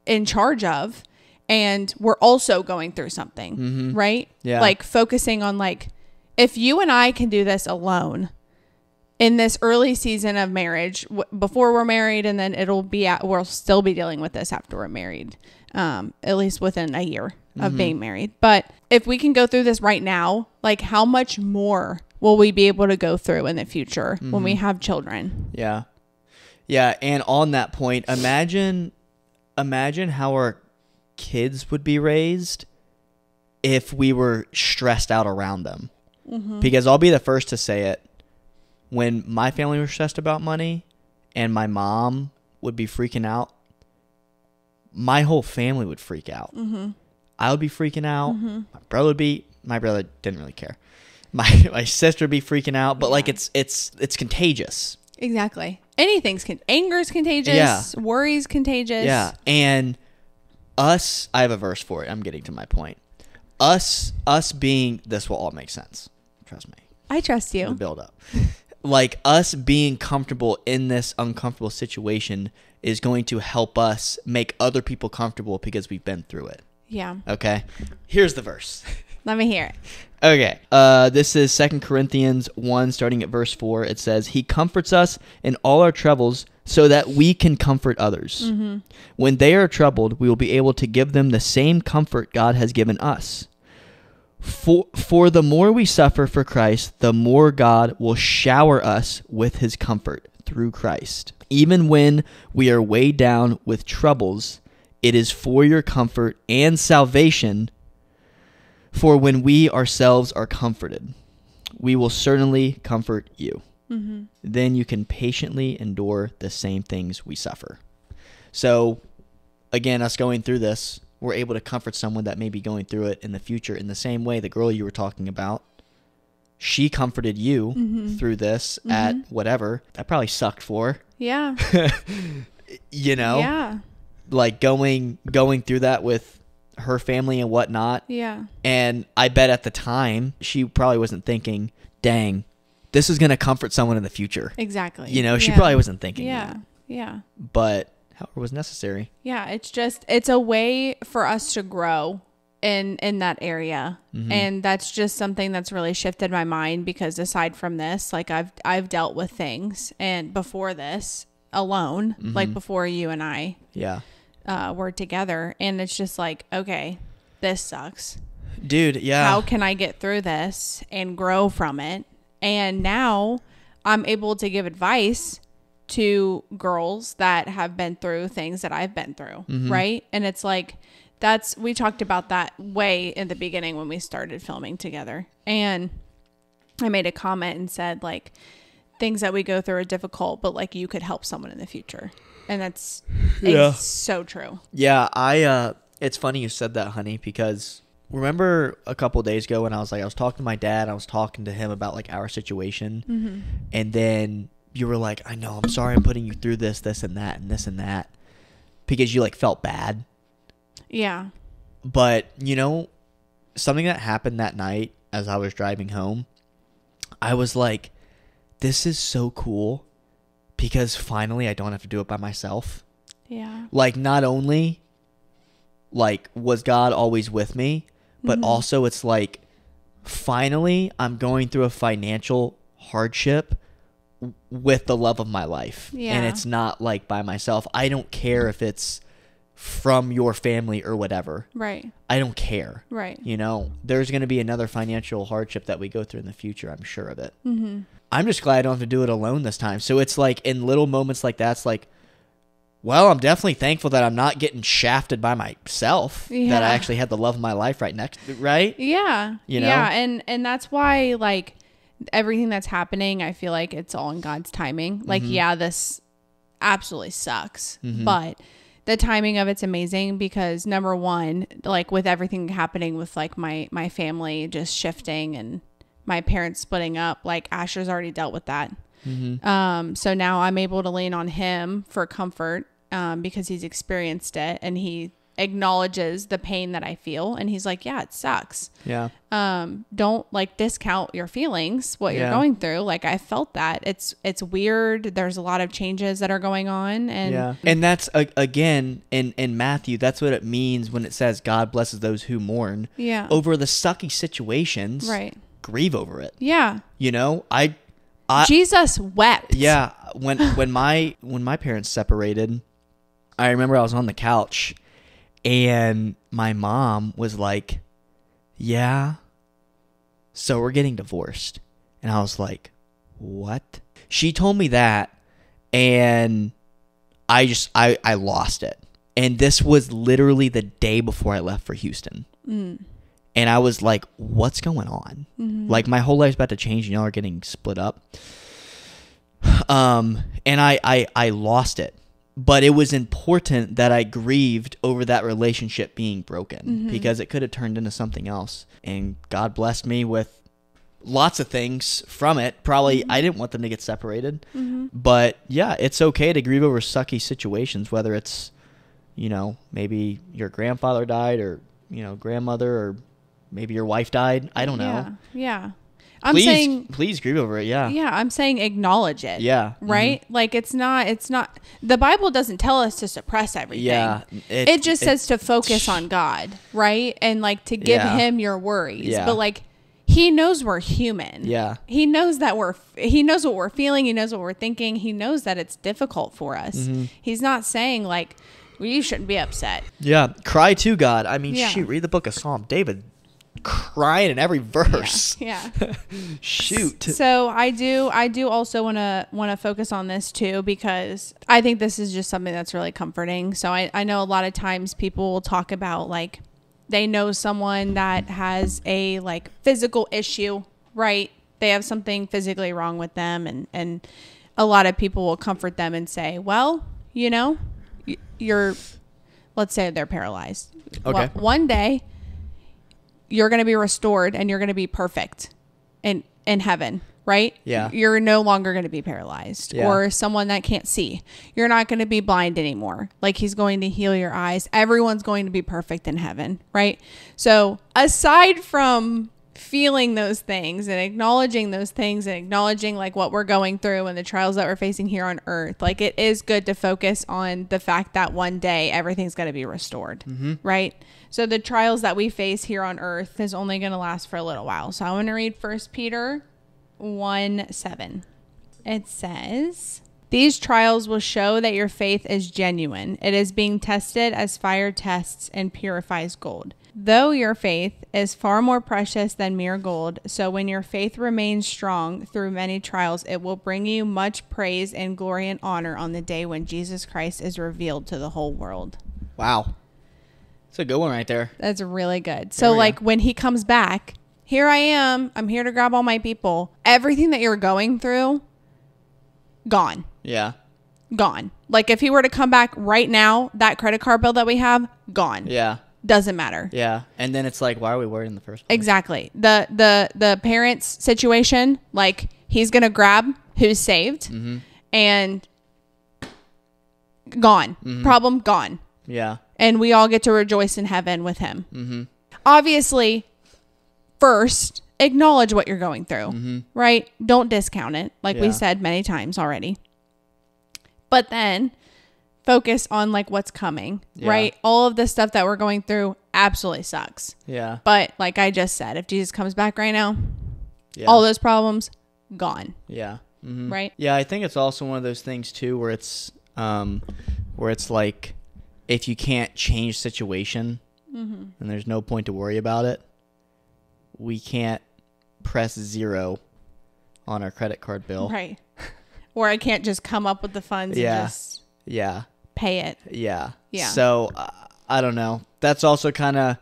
in charge of, and we're also going through something, right? Yeah. Like focusing on, like, if you and I can do this alone in this early season of marriage, before we're married, and then we'll still be dealing with this after we're married, at least within a year of being married. But if we can go through this right now, like, how much more will we be able to go through in the future when we have children? Yeah. Yeah. And on that point, imagine how our kids would be raised if we were stressed out around them. Because I'll be the first to say it. When my family was stressed about money and my mom would be freaking out, my whole family would freak out. I would be freaking out. My brother didn't really care. My sister would be freaking out, but like it's contagious. Exactly. Anger's contagious. Worry's contagious. Yeah. And us, I have a verse for it. I'm getting to my point. Us being, this will all make sense. Trust me. I trust you. The build up. Like us being comfortable in this uncomfortable situation is going to help us make other people comfortable because we've been through it. Yeah. Okay. Here's the verse. Let me hear it. Okay. This is 2 Corinthians 1, starting at verse 4. It says, He comforts us in all our troubles so that we can comfort others. Mm-hmm. When they are troubled, we will be able to give them the same comfort God has given us. For the more we suffer for Christ, the more God will shower us with his comfort through Christ. Even when we are weighed down with troubles, it is for your comfort and salvation. For when we ourselves are comforted, we will certainly comfort you. Mm-hmm. Then you can patiently endure the same things we suffer. So, again, us going through this, we're able to comfort someone that may be going through it in the future in the same way the girl you were talking about, she comforted you mm-hmm. through this mm-hmm. at whatever. That probably sucked for her. Yeah. You know? Yeah. Like going through that with her family and whatnot. Yeah. And I bet at the time, she probably wasn't thinking, dang, this is going to comfort someone in the future. Exactly. You know, she probably wasn't thinking that. Yeah. But however was necessary. Yeah, it's a way for us to grow in that area. Mm-hmm. And that's just something that's really shifted my mind, because aside from this, like I've dealt with things and before this alone, mm-hmm. like before you and I were together, and it's just like, okay, this sucks. Dude, yeah. How can I get through this and grow from it? And now I'm able to give advice to girls that have been through things that I've been through, mm-hmm. right? And it's like, we talked about that way in the beginning when we started filming together. And I made a comment and said, like, things that we go through are difficult, but like you could help someone in the future. And that's so true. Yeah, it's funny you said that, honey, because remember a couple of days ago when I was talking to my dad, I was talking to him about like our situation, mm-hmm. and then you were like, I know, I'm sorry I'm putting you through this and that, and this and that, because you like felt bad. Yeah. But, you know, something that happened that night as I was driving home, I was like, this is so cool because finally I don't have to do it by myself. Yeah. Like, not only like was God always with me, but mm-hmm. also it's like finally I'm going through a financial hardship with the love of my life. Yeah. And it's not like by myself. I don't care if it's from your family or whatever. Right. I don't care. Right. You know, there's going to be another financial hardship that we go through in the future. I'm sure of it. Mm-hmm. I'm just glad I don't have to do it alone this time. So it's like in little moments like that, it's like, well, I'm definitely thankful that I'm not getting shafted by myself. Yeah. That I actually had the love of my life right? Yeah. You know? Yeah. And that's why, like, everything that's happening, I feel like it's all in God's timing. Like, mm-hmm. yeah, this absolutely sucks, mm-hmm. but the timing of it's amazing because number one, like with everything happening with like my family just shifting and my parents splitting up, like Asher's already dealt with that. Mm-hmm. So now I'm able to lean on him for comfort, because he's experienced it and he acknowledges the pain that I feel. And he's like, yeah, it sucks. Yeah. Don't like discount your feelings, what you're going through. Like I felt that it's weird. There's a lot of changes that are going on. And that's again, in Matthew, that's what it means when it says God blesses those who mourn over the sucky situations, right? Grieve over it. Yeah. You know, Jesus wept. Yeah. When my parents separated, I remember I was on the couch and my mom was like, yeah, so we're getting divorced. And I was like, what? She told me that and I lost it. And this was literally the day before I left for Houston. Mm. And I was like, what's going on? Mm-hmm. Like my whole life's about to change and y'all are getting split up. And I lost it. But it was important that I grieved over that relationship being broken, mm-hmm. because it could have turned into something else. And God blessed me with lots of things from it. Probably I didn't want them to get separated. But yeah, it's okay to grieve over sucky situations, whether it's, maybe your grandfather died or, grandmother, or maybe your wife died. I don't know. Yeah. Please grieve over it. Yeah. Yeah. I'm saying acknowledge it. Yeah. Right. Like it's not, the Bible doesn't tell us to suppress everything. Yeah. It just says to focus on God. Right. And like to give him your worries. Yeah. But like, he knows we're human. Yeah. He knows that he knows what we're feeling. He knows what we're thinking. He knows that it's difficult for us. He's not saying like, well, you shouldn't be upset. Yeah. Cry to God. I mean, shoot, read the book of Psalm. David crying in every verse. Yeah. Shoot. So I do also want to focus on this too, because I think this is just something that's really comforting. So I know a lot of times people will talk about like they know someone that has a like physical issue, right? They have something physically wrong with them, and a lot of people will comfort them and say, well, let's say they're paralyzed. Okay. Well, one day you're going to be restored and you're going to be perfect in heaven, right? Yeah. You're no longer going to be paralyzed. Yeah. Or someone that can't see. You're not going to be blind anymore. Like he's going to heal your eyes. Everyone's going to be perfect in heaven, right? So aside from feeling those things and acknowledging those things and acknowledging like what we're going through and the trials that we're facing here on earth, like it is good to focus on the fact that one day everything's going to be restored, right? So the trials that we face here on earth is only going to last for a little while. So I want to read 1 Peter 1:7. It says, these trials will show that your faith is genuine. It is being tested as fire tests and purifies gold. Though your faith is far more precious than mere gold, so when your faith remains strong through many trials, it will bring you much praise and glory and honor on the day when Jesus Christ is revealed to the whole world. Wow. That's a good one right there. That's really good. So like when he comes back, here I am. I'm here to grab all my people. Everything that you're going through, gone. Yeah. Gone. Like if he were to come back right now, that credit card bill that we have, gone. Yeah. Doesn't matter. Yeah. And then it's like, why are we worried in the first place? Exactly. The parents situation, like he's going to grab who's saved and gone. Problem gone. Yeah. And we all get to rejoice in heaven with him. Obviously, first, acknowledge what you're going through, right? Don't discount it, like we said many times already. But then focus on like what's coming, right? All of the stuff that we're going through absolutely sucks. Yeah. But like I just said, if Jesus comes back right now, all those problems gone. Yeah. Right? Yeah, I think it's also one of those things too where it's like if you can't change situation, then there's no point to worry about it. We can't press 0 on our credit card bill. Right. Or I can't just come up with the funds and just pay it. Yeah. Yeah. So I don't know. That's also kind of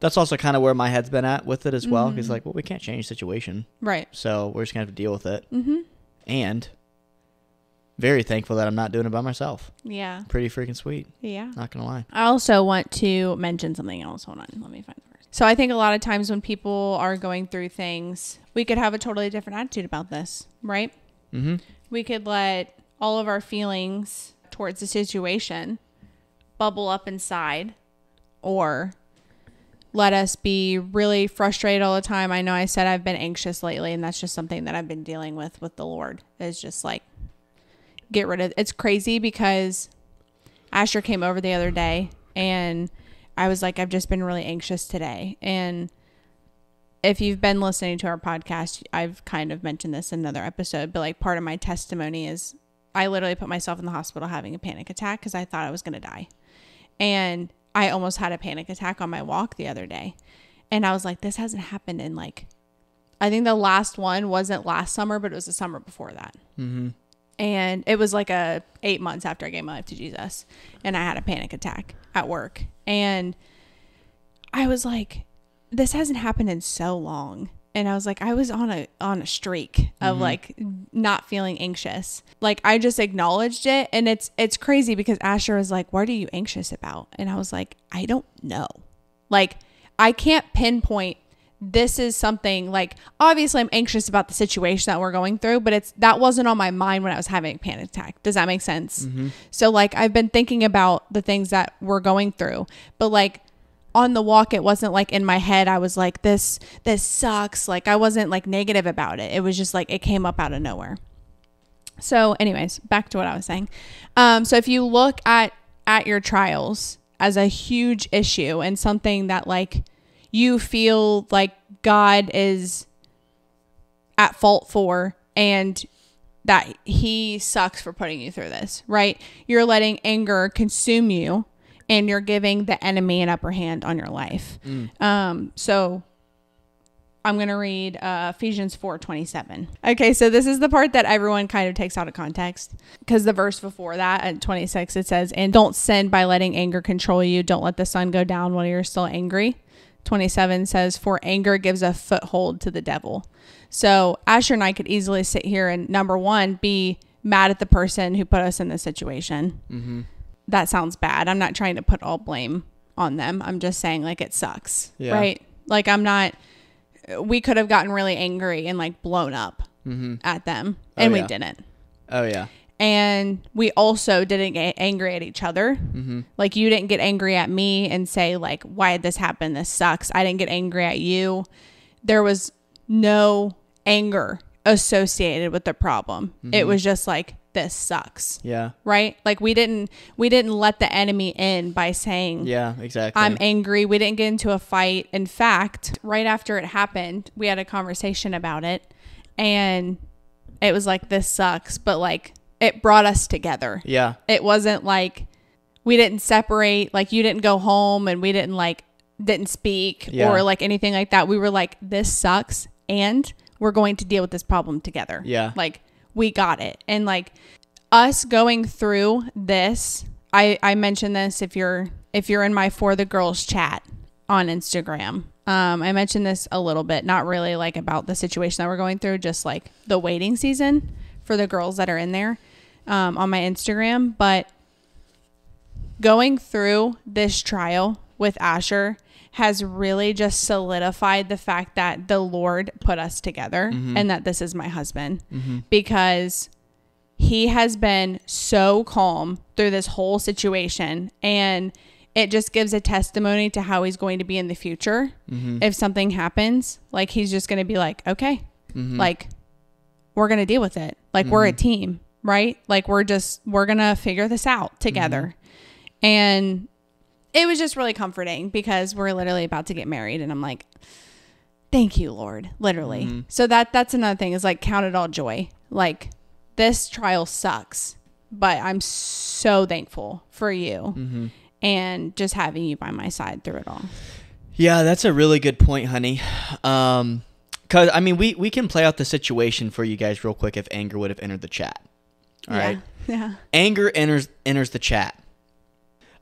where my head's been at with it as well. Because like, well, we can't change the situation. Right. So we're just going to have to deal with it. And very thankful that I'm not doing it by myself. Yeah. Pretty freaking sweet. Yeah. Not going to lie. I also want to mention something else. Hold on. Let me find it first. So I think a lot of times when people are going through things, we could have a totally different attitude about this, right? We could let all of our feelings towards the situation bubble up inside, or let us be really frustrated all the time. I know I said I've been anxious lately, and that's just something that I've been dealing with the Lord. Is just like, get rid of it. It's crazy because Asher came over the other day and I was like, I've just been really anxious today. And if you've been listening to our podcast, I've kind of mentioned this in another episode, but like part of my testimony is I literally put myself in the hospital having a panic attack because I thought I was going to die. And I almost had a panic attack on my walk the other day. And I was like, this hasn't happened in like, I think the last one wasn't last summer, but it was the summer before that. And it was like 8 months after I gave my life to Jesus. And I had a panic attack at work. And I was like, this hasn't happened in so long. And I was like, I was on a streak of like not feeling anxious. Like I just acknowledged it. And it's crazy because Asher was like, what are you anxious about? And I was like, I don't know. Like I can't pinpoint this is something like, obviously I'm anxious about the situation that we're going through, but that wasn't on my mind when I was having a panic attack. Does that make sense? Mm-hmm. So like, I've been thinking about the things that we're going through, but like on the walk, it wasn't like in my head, I was like, this sucks. Like I wasn't like negative about it. It was just like, it came up out of nowhere. So anyways, back to what I was saying. So if you look at your trials as a huge issue and something that like you feel like God is at fault for, and that he sucks for putting you through this, right? You're letting anger consume you, and you're giving the enemy an upper hand on your life. So I'm going to read Ephesians 4:27. Okay, so this is the part that everyone kind of takes out of context, because the verse before that at 26, it says, and don't sin by letting anger control you. Don't let the sun go down while you're still angry. 27 says, for anger gives a foothold to the devil. So Asher and I could easily sit here and, number one, be mad at the person who put us in this situation. Mm-hmm. That sounds bad. I'm not trying to put all blame on them. I'm just saying like it sucks, right? Like we could have gotten really angry and like blown up at them, and we didn't. Oh yeah. And we also didn't get angry at each other. Mm-hmm. Like you didn't get angry at me and say like, why did this happen? This sucks. I didn't get angry at you. There was no anger associated with the problem. Mm-hmm. It was just like, this sucks. Yeah. Right? Like we didn't let the enemy in by saying, yeah, exactly, I'm angry. We didn't get into a fight. In fact, right after it happened, we had a conversation about it, and it was like, this sucks, but like it brought us together. Yeah. It wasn't like we didn't separate, like you didn't go home and we didn't speak or like anything like that. We were like, this sucks, and we're going to deal with this problem together. Yeah. Like we got it. And like us going through this, I mentioned this if you're in my For the Girls chat on Instagram. I mentioned this a little bit, not really like about the situation that we're going through, just like the waiting season for the girls that are in there on my Instagram. But going through this trial with Asher has really just solidified the fact that the Lord put us together, and that this is my husband, because he has been so calm through this whole situation, and it just gives a testimony to how he's going to be in the future. If something happens, like he's just going to be like, okay, like we're going to deal with it. Like we're a team, right? Like we're going to figure this out together. And it was just really comforting, because we're literally about to get married, and I'm like, thank you, Lord, literally. So that's another thing, is like, count it all joy. Like this trial sucks, but I'm so thankful for you and just having you by my side through it all. Yeah, that's a really good point, honey. Cause I mean, we can play out the situation for you guys real quick if anger would have entered the chat. All right. Yeah. Anger enters the chat.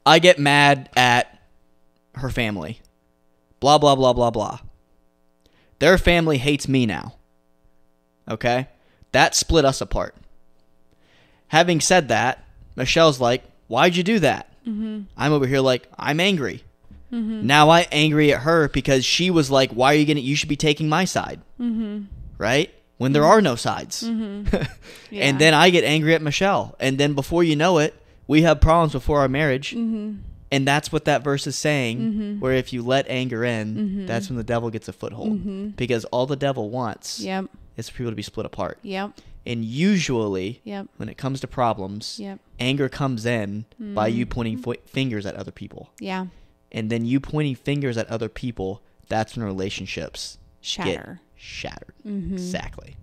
I get mad at her family. Blah, blah, blah, blah, blah. Their family hates me now. Okay? That split us apart. Having said that, Michelle's like, why'd you do that? I'm over here like, I'm angry. Now I'm angry at her because she was like, why are you should be taking my side. Right? When there are no sides. Yeah. And then I get angry at Michelle. And then before you know it, we have problems before our marriage, and that's what that verse is saying, where if you let anger in, that's when the devil gets a foothold, because all the devil wants is for people to be split apart. And usually, when it comes to problems, anger comes in by you pointing fingers at other people. And then you pointing fingers at other people, that's when relationships get shattered. Exactly.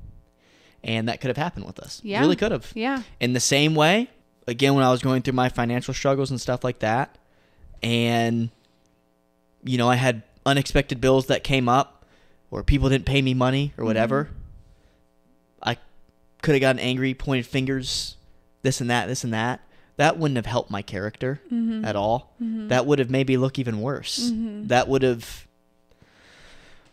And that could have happened with us. Really could have. In the same way, again, when I was going through my financial struggles and stuff like that, and, you know, I had unexpected bills that came up, or people didn't pay me money or whatever, I could have gotten angry, pointed fingers, this and that. That wouldn't have helped my character at all. That would have made me look even worse. That wouldn't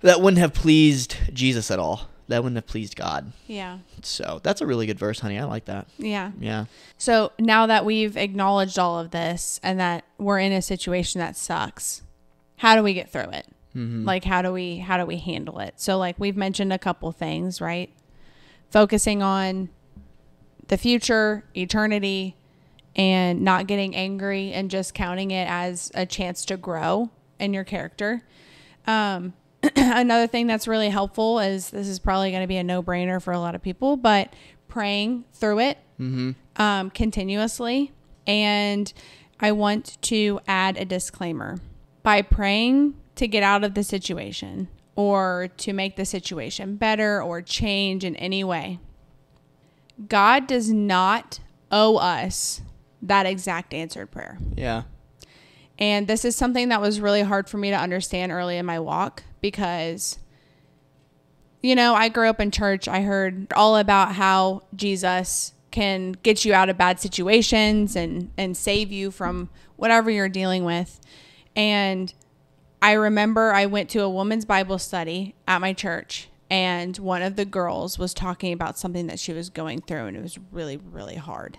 have pleased Jesus at all. That wouldn't have pleased God. Yeah. So that's a really good verse, honey. I like that. Yeah. Yeah. So now that we've acknowledged all of this and that we're in a situation that sucks, how do we get through it? Like, how do we handle it? So like we've mentioned a couple things, right? Focusing on the future, eternity, and not getting angry and just counting it as a chance to grow in your character. Another thing that's really helpful is, this is probably going to be a no-brainer for a lot of people, but praying through it continuously. And I want to add a disclaimer. By praying to get out of the situation or to make the situation better or change in any way, God does not owe us that exact answered prayer. Yeah. And this is something that was really hard for me to understand early in my walk because, you know, I grew up in church. I heard all about how Jesus can get you out of bad situations and save you from whatever you're dealing with. And I remember I went to a women's Bible study at my church, and one of the girls was talking about something that she was going through, and it was really, really hard.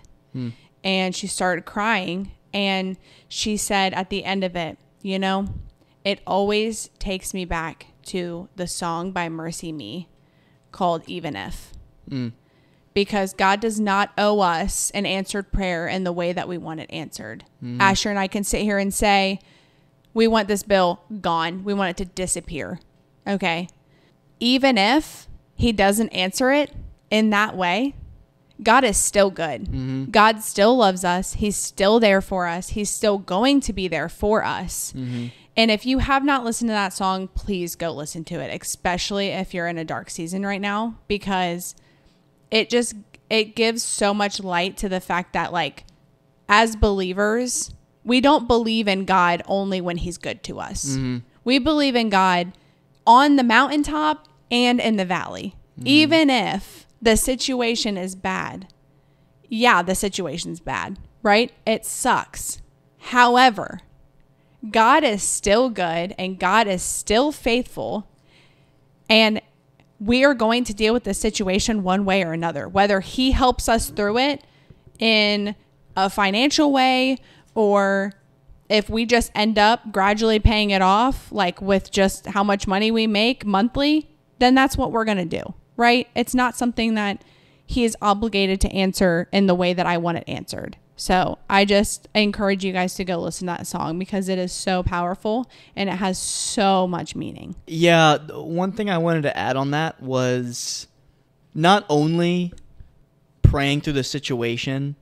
And she started crying, and she said at the end of it, you know, it always takes me back to the song by Mercy Me called Even If. Because God does not owe us an answered prayer in the way that we want it answered. Asher and I can sit here and say, we want this bill gone. We want it to disappear. Okay. Even if he doesn't answer it in that way, God is still good. God still loves us. He's still there for us. He's still going to be there for us. And if you have not listened to that song, please go listen to it, especially if you're in a dark season right now, because it gives so much light to the fact that, like, as believers, we don't believe in God only when he's good to us. We believe in God on the mountaintop and in the valley. Even if the situation is bad. Yeah, the situation's bad, right? It sucks. However, God is still good and God is still faithful, and we are going to deal with this situation one way or another, whether he helps us through it in a financial way, or if we just end up gradually paying it off, like with just how much money we make monthly, then that's what we're going to do, right? It's not something that he is obligated to answer in the way that I want it answered. So I encourage you guys to go listen to that song because it is so powerful and it has so much meaning. Yeah, one thing I wanted to add on that was not only praying through the situation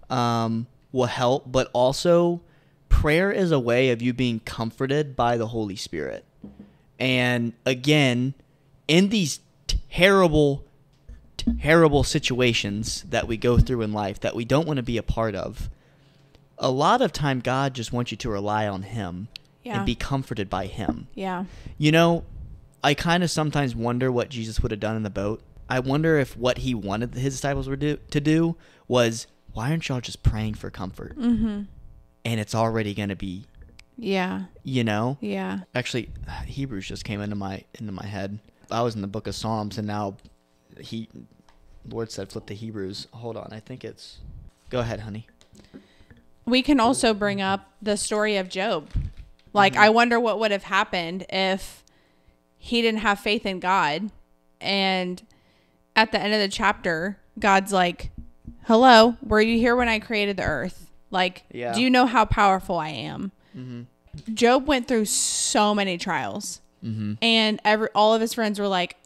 will help, but also prayer is a way of you being comforted by the Holy Spirit. And again, in these terrible situations that we go through in life that we don't want to be a part of, a lot of time God just wants you to rely on him and be comforted by him. Yeah. You know, I kind of sometimes wonder what Jesus would have done in the boat. I wonder if what he wanted his disciples to do was, why aren't y'all just praying for comfort? And it's already going to be, you know? Yeah. Actually, Hebrews just came into my head. I was in the book of Psalms, and now the Lord said flip to Hebrews. Hold on, I think it's... Go ahead, honey. We can also bring up the story of Job. Like, I wonder what would have happened if he didn't have faith in God. And at the end of the chapter, God's like, hello, were you here when I created the earth? Like, do you know how powerful I am? Job went through so many trials. And all of his friends were like,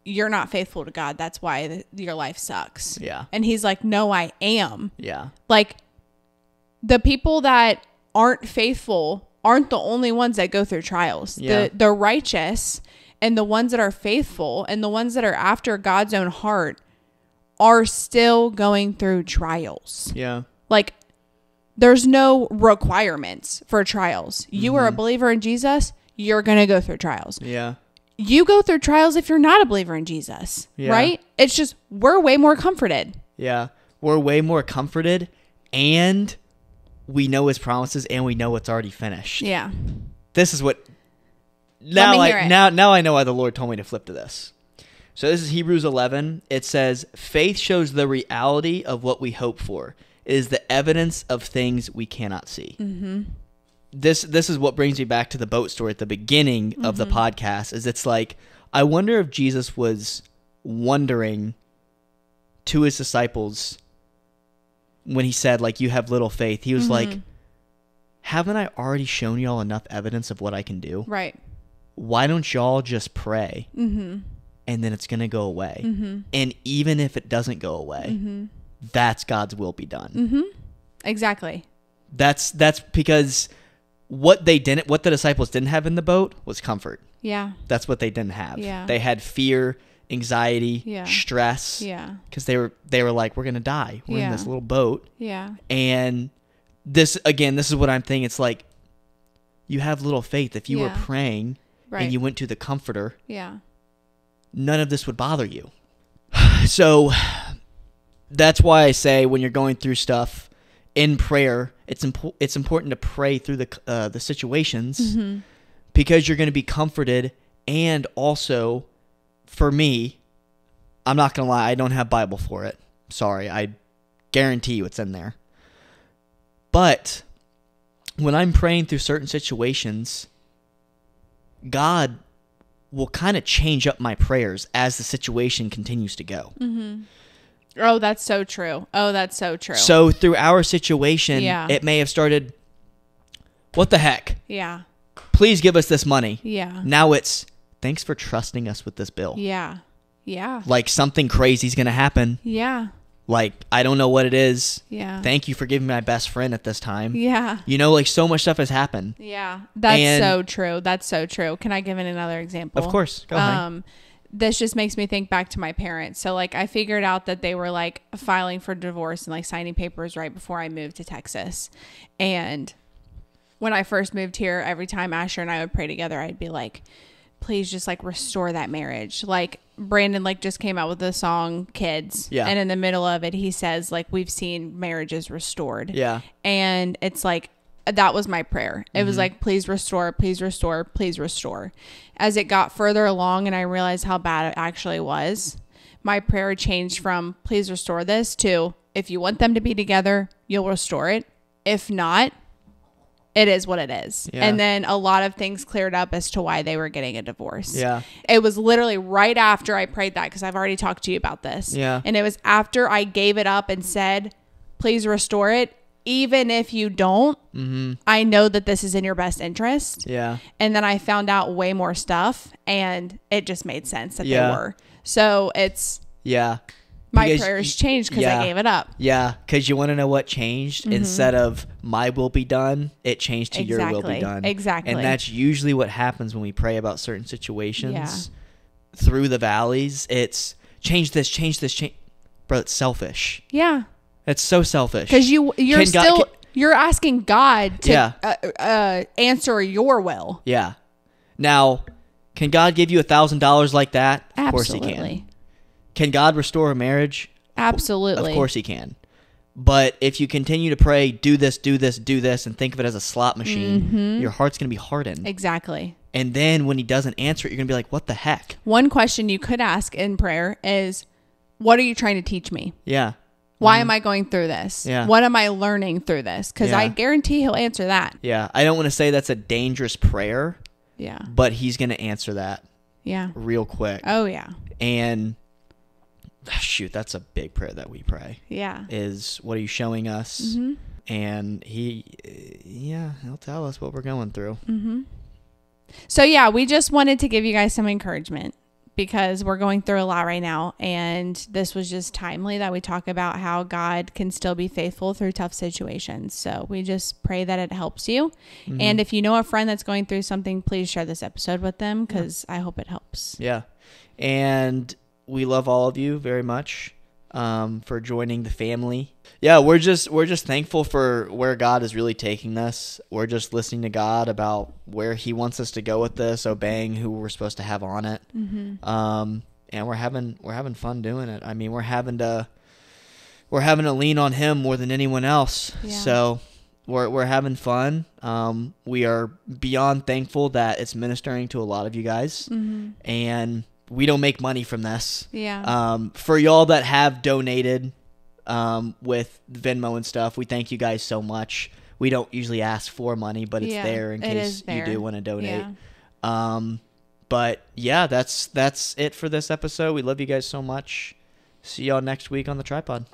you're not faithful to God. That's why your life sucks. Yeah. And he's like, no, I am. Yeah. Like, the people that aren't faithful aren't the only ones that go through trials. Yeah. The righteous and the ones that are faithful and the ones that are after God's own heart are still going through trials. Yeah. Like, there's no requirements for trials. You are a believer in Jesus, you're going to go through trials. Yeah. You go through trials if you're not a believer in Jesus, right? It's just, we're way more comforted. Yeah. We're way more comforted, and we know his promises, and we know it's already finished. Yeah. This is what... Now I know why the Lord told me to flip to this. So this is Hebrews 11. It says, faith shows the reality of what we hope for. It is the evidence of things we cannot see. this is what brings me back to the boat story at the beginning of the podcast. Is it's like, I wonder if Jesus was wondering to his disciples when he said, like, you have little faith. He was like, haven't I already shown y'all enough evidence of what I can do? Right. Why don't y'all just pray? And then it's going to go away. And even if it doesn't go away, that's God's will be done. Exactly. That's because what the disciples didn't have in the boat was comfort. Yeah. That's what they didn't have. Yeah. They had fear, anxiety, stress. Yeah. Because they were like, we're going to die. We're in this little boat. Yeah. And this is what I'm thinking. It's like, you have little faith. If you were praying and you went to the comforter, none of this would bother you. So that's why I say, when you're going through stuff in prayer, it's important to pray through the situations, because you're going to be comforted. And also, for me, I'm not going to lie, I don't have Bible for it. Sorry, I guarantee you it's in there. But when I'm praying through certain situations, God will kind of change up my prayers as the situation continues to go. Oh, that's so true. So through our situation, it may have started, what the heck? Yeah. Please give us this money. Yeah. Now it's, thanks for trusting us with this bill. Yeah. Yeah. Like, something crazy is going to happen. Yeah. Like, I don't know what it is. Yeah. Thank you for giving me my best friend at this time. Yeah. You know, like, so much stuff has happened. Yeah. That's so true. That's so true. Can I give another example? Of course. Go ahead. This just makes me think back to my parents. So, like, I figured out that they were, like, filing for divorce and, like, signing papers right before I moved to Texas. And when I first moved here, every time Asher and I would pray together, I'd be like, please just, like, restore that marriage. Like, Brandon, like, just came out with the song Kids. Yeah. And in the middle of it, he says, like, we've seen marriages restored. Yeah. And it's like, that was my prayer. It was like, please restore, please restore, please restore. As it got further along and I realized how bad it actually was, my prayer changed from please restore this to, if you want them to be together, you'll restore it. If not, it is what it is. Yeah. And then a lot of things cleared up as to why they were getting a divorce. Yeah. It was literally right after I prayed that, because I've already talked to you about this. Yeah. And it was after I gave it up and said, please restore it. Even if you don't, I know that this is in your best interest. Yeah. And then I found out way more stuff, and it just made sense that they were. So it's... Yeah. My prayers changed because I gave it up. Yeah, because you want to know what changed? Instead of my will be done, it changed to your will be done. Exactly. And that's usually what happens when we pray about certain situations. Yeah. Through the valleys, it's change this, change. Bro, it's selfish. Yeah. It's so selfish. Because you're asking God to answer your will. Yeah. Now, can God give you $1,000 like that? Of course he can. Can God restore a marriage? Absolutely. Of course he can. But if you continue to pray, do this, and think of it as a slot machine, your heart's going to be hardened. Exactly. And then when he doesn't answer it, you're going to be like, what the heck? One question you could ask in prayer is, what are you trying to teach me? Yeah. Why am I going through this? Yeah. What am I learning through this? Because I guarantee he'll answer that. Yeah. I don't want to say that's a dangerous prayer. Yeah. But he's going to answer that. Yeah. Real quick. Oh, yeah. And shoot, that's a big prayer that we pray. Yeah. Is what are you showing us? And he'll tell us what we're going through. So, yeah, we just wanted to give you guys some encouragement, because we're going through a lot right now, and this was just timely that we talk about how God can still be faithful through tough situations. So we just pray that it helps you. And if you know a friend that's going through something, please share this episode with them, because I hope it helps. Yeah. And we love all of you very much for joining the family. Yeah, we're just thankful for where God is really taking us. We're just listening to God about where he wants us to go with this, obeying who we're supposed to have on it. And we're having fun doing it. I mean, we're having to lean on him more than anyone else. Yeah. So we're having fun. We are beyond thankful that it's ministering to a lot of you guys. And we don't make money from this. Yeah. For y'all that have donated with Venmo and stuff, we thank you guys so much. we don't usually ask for money, but it's Yeah, there in it case is you there. do want to donate. Yeah. But yeah, that's it for this episode. We love you guys so much. See y'all next week on the tripod.